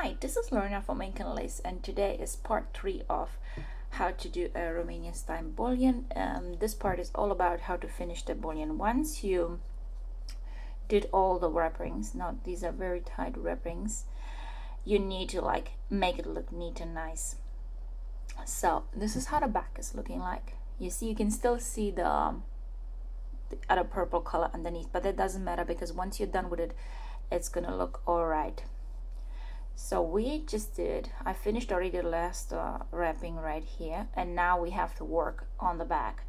Hi, this is Lorna from Incan Lace, and today is part 3 of how to do a Romanian style bullion. This part is all about how to finish the bullion. Once you did all the wrappings, now these are very tight wrappings, you need to make it look neat and nice. So this is how the back is looking like. You see, you can still see the other purple color underneath, but that doesn't matter because once you're done with it, it's gonna look all right. So I finished already the last wrapping right here, and now we have to work on the back.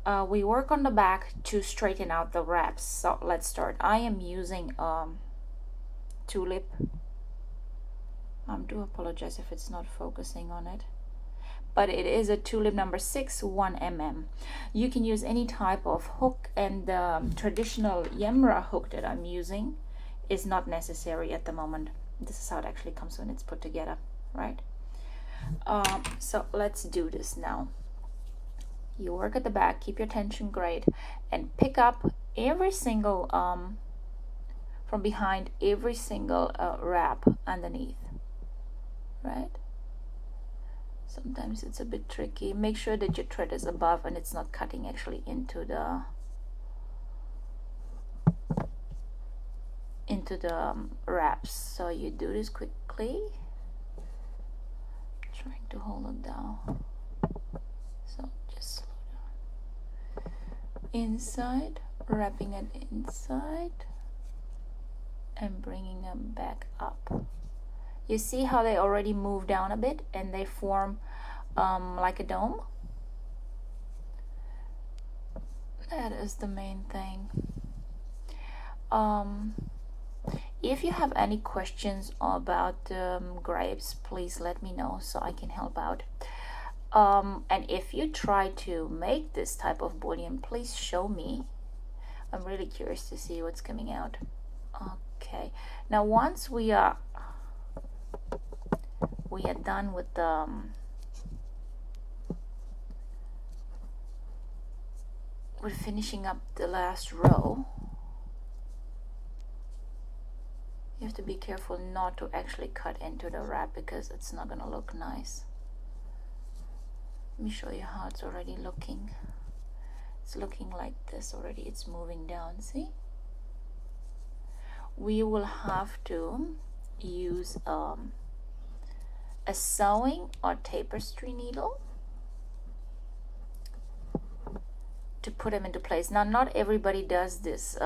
We work on the back to straighten out the wraps. So let's start. I am using tulip. I do apologize if it's not focusing on it, but it is a tulip number 6 1mm. You can use any type of hook, and the traditional Yemra hook that I'm using is not necessary at the moment. This is how it actually comes when it's put together, right? So let's do this now. You work at the back, keep your tension great, and pick up every single from behind, every single wrap underneath, right? Sometimes it's a bit tricky. Make sure that your thread is above and it's not cutting actually into the wraps. So you do this quickly, trying to hold it down. So just slow down. Inside, wrapping it inside and bringing them back up. You see how they already move down a bit and they form like a dome? That is the main thing. If you have any questions about grapes, please let me know so I can help out. And if you try to make this type of bullion, please show me. I'm really curious to see what's coming out. Okay, now once we are done with we're finishing up the last row. You have to be careful not to actually cut into the wrap because it's not gonna look nice. Let me show you how it's already looking. It's looking like this already. It's moving down, see? We will have to use a sewing or tapestry needle to put them into place. Now, not everybody does this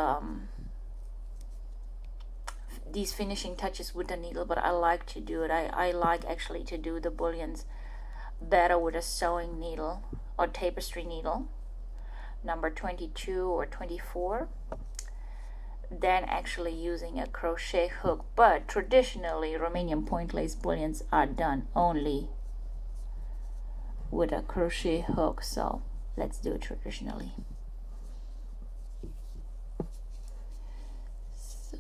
these finishing touches with the needle, but I like to do it. I like actually to do the bullions better with a sewing needle or tapestry needle number 22 or 24 than actually using a crochet hook. But traditionally Romanian point lace bullions are done only with a crochet hook, so let's do it traditionally. So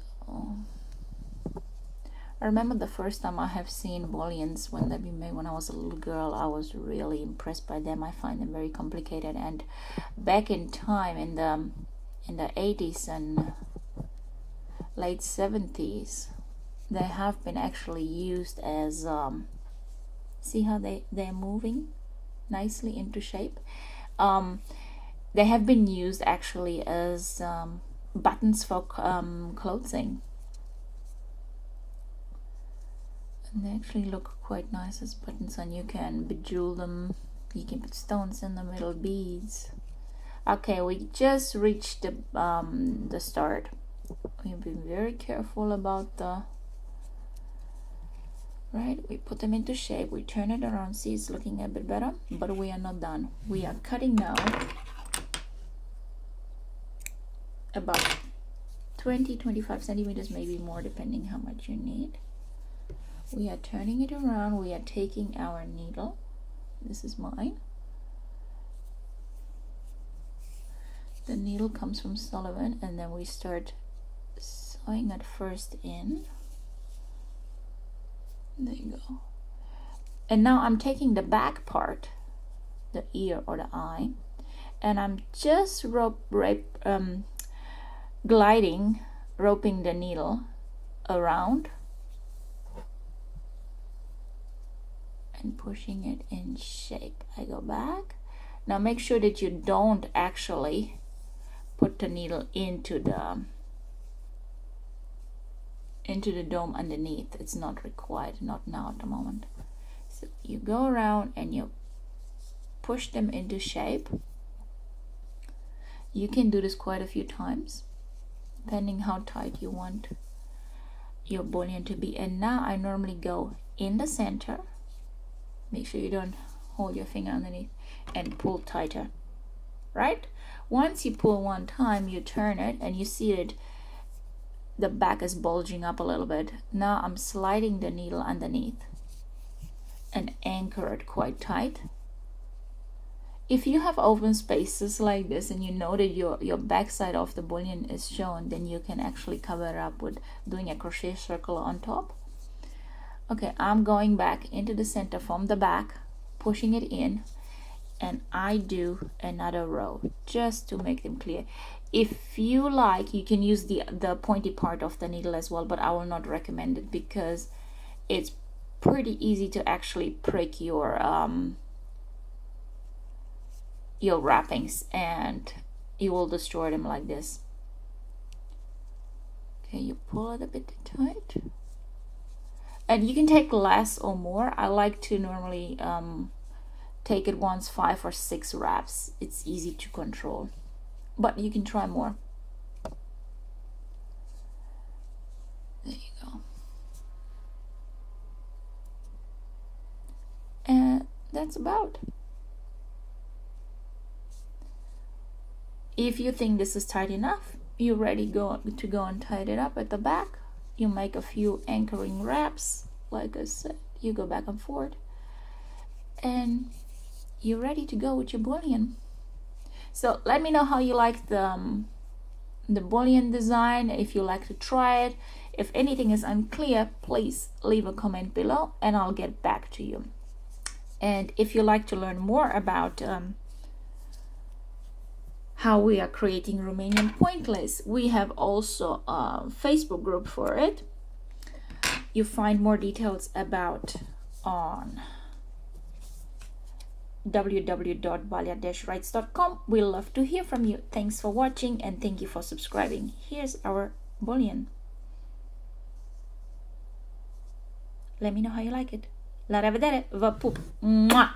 I remember the first time I have seen bullions when they were made when I was a little girl. I was really impressed by them. I find them very complicated, and back in time in the 80s and late 70s, they have been actually used as see how they're moving nicely into shape. They have been used actually as buttons for clothing. And they actually look quite nice as buttons, and you can bejewel them. You can put stones in the middle, beads. Okay, we just reached the start. We've been very careful about we put them into shape, we turn it around, see it's looking a bit better, but we are not done. We are cutting now about 20-25 centimeters, maybe more depending how much you need. We are turning it around. We are taking our needle, this is mine, the needle comes from Sullivan, and then we start sewing it first in. There you go. And now I'm taking the back part, the ear or the eye, and I'm just roping the needle around and pushing it in shape. I go back. Now make sure that you don't actually put the needle into the dome underneath. It's not required, not now at the moment. So you go around and you push them into shape. You can do this quite a few times, depending how tight you want your bullion to be. And now I normally go in the center. Make sure you don't hold your finger underneath and pull tighter, right? Once you pull one time, you turn it and you see it, the back is bulging up a little bit. Now I'm sliding the needle underneath and anchor it quite tight. If you have open spaces like this and you know that your backside of the bullion is shown, then you can actually cover it up with doing a crochet circle on top. Okay, I'm going back into the center from the back, pushing it in, and I do another row just to make them clear. If you like, you can use the pointy part of the needle as well, but I will not recommend it because it's pretty easy to actually prick your wrappings and you will destroy them like this. Okay, you pull it a bit tight. And you can take less or more. I like to normally take it once 5 or 6 wraps. It's easy to control, but you can try more. There you go. And that's about. If you think this is tight enough, you're ready to go and tie it up at the back. You make a few anchoring wraps, like I said. You go back and forth, and you're ready to go with your bullion. So let me know how you like the bullion design, if you like to try it. If anything is unclear, please leave a comment below and I'll get back to you. And if you like to learn more about how we are creating Romanian pointless, we have also a Facebook group for it. You find more details about on www.balea-Raitz.com. We love to hear from you. Thanks for watching and thank you for subscribing. Here's our bullion. Let me know how you like it. La revedere, vă pup! Mwah!